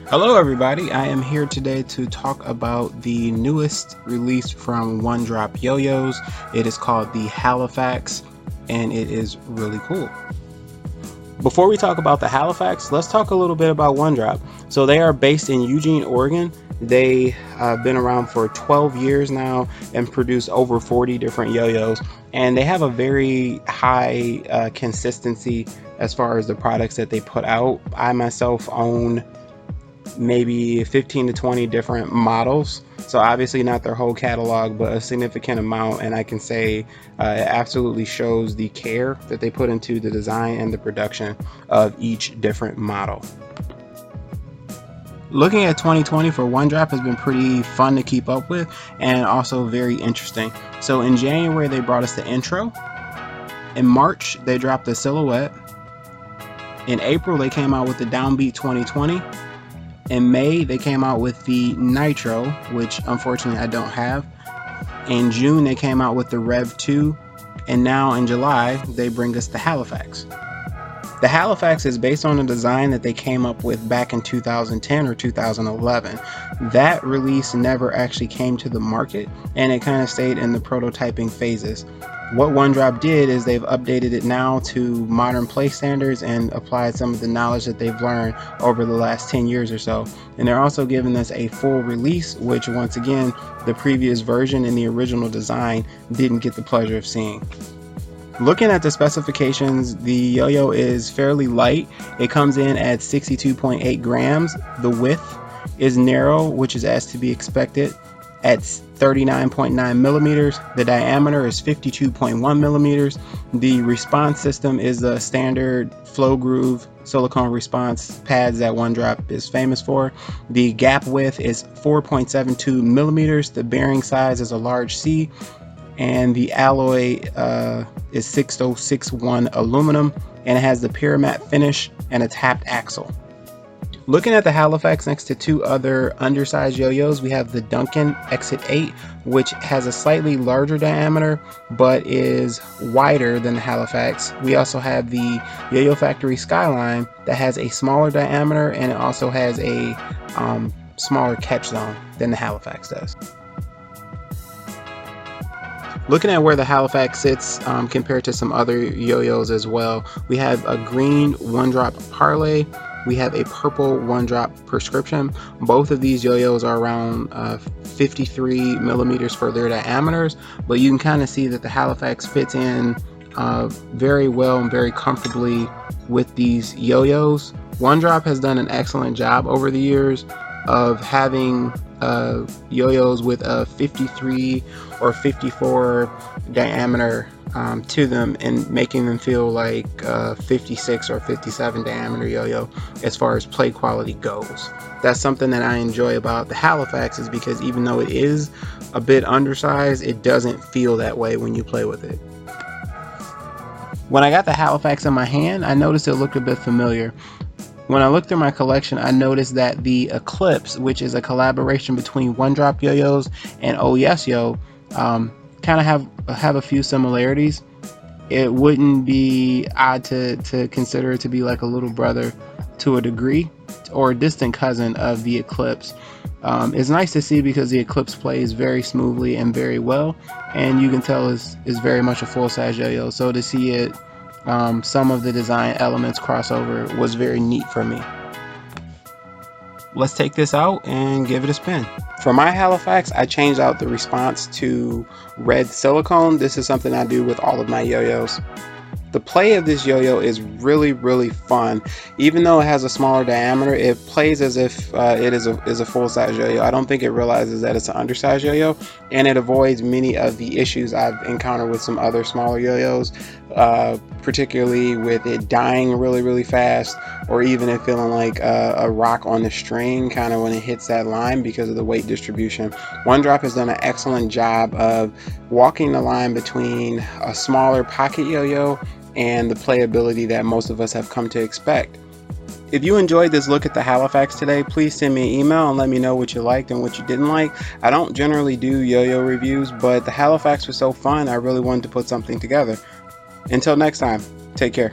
Hello everybody, I am here today to talk about the newest release from One Drop Yo-Yos. It is called the Halifax and it is really cool. Before we talk about the Halifax, let's talk a little bit about One Drop. So they are based in Eugene, Oregon. They have been around for 12 years now and produce over 40 different yo-yos, and they have a very high consistency as far as the products that they put out. I myself own maybe 15 to 20 different models, so obviously not their whole catalog, but a significant amount, and I can say it absolutely shows the care that they put into the design and the production of each different model. Looking at 2020 for One Drop has been pretty fun to keep up with and also very interesting. So in January they brought us the intro. In March they dropped the silhouette. In April they came out with the Downbeat 2020. In May, they came out with the Nitro, which unfortunately I don't have. In June, they came out with the Rev 2. And now in July, they bring us the Halifax. The Halifax is based on a design that they came up with back in 2010 or 2011. That release never actually came to the market, and it kind of stayed in the prototyping phases. What One Drop did is they've updated it now to modern play standards and applied some of the knowledge that they've learned over the last 10 years or so. And they're also giving us a full release, which once again, the previous version and the original design didn't get the pleasure of seeing. Looking at the specifications, the yo-yo is fairly light. It comes in at 62.8 grams. The width is narrow, which is as to be expected, at 39.9 millimeters. The diameter is 52.1 millimeters. The response system is the standard flow groove silicone response pads that One Drop is famous for. The gap width is 4.72 millimeters. The bearing size is a large C, and the alloy is 6061 aluminum, and it has the pyramid finish and a tapped axle. Looking at the Halifax next to two other undersized yo-yos, we have the Duncan Exit 8, which has a slightly larger diameter but is wider than the Halifax. We also have the Yo-Yo Factory Skyline that has a smaller diameter, and it also has a smaller catch zone than the Halifax does. Looking at where the Halifax sits compared to some other yo-yos as well, we have a green One Drop Parlay. We have a purple One Drop Prescription. Both of these yo-yos are around 53 millimeters for their diameters, but you can kind of see that the Halifax fits in very well and very comfortably with these yo-yos. One Drop has done an excellent job over the years of having yo-yos with a 53 or 54 diameter to them and making them feel like 56 or 57 diameter yo-yo as far as play quality goes. That's something that I enjoy about the Halifax, is because even though it is a bit undersized, it doesn't feel that way when you play with it. When I got the Halifax in my hand, I noticed it looked a bit familiar. When I looked through my collection, I noticed that the Eclipse, which is a collaboration between One Drop Yo-Yos and Oh Yes Yo, kind of have a few similarities. It wouldn't be odd to consider it to be like a little brother to a degree, or a distant cousin of the Eclipse. It's nice to see because the Eclipse plays very smoothly and very well, and you can tell is very much a full-size yo-yo. So to see it, some of the design elements crossover, was very neat for me. Let's take this out and give it a spin. For my Halifax, I changed out the response to red silicone. This is something I do with all of my yo-yos. The play of this yo-yo is really fun. Even though it has a smaller diameter, it plays as if it is a full-size yo-yo. I don't think it realizes that it's an undersized yo-yo, and it avoids many of the issues I've encountered with some other smaller yo-yos, particularly with it dying really fast, or even it feeling like a rock on the string kind of when it hits that line because of the weight distribution. One Drop has done an excellent job of walking the line between a smaller pocket yo-yo and the playability that most of us have come to expect. If you enjoyed this look at the Halifax today, please send me an email and let me know what you liked and what you didn't like. I don't generally do yo-yo reviews, but the Halifax was so fun, I really wanted to put something together. Until next time, take care.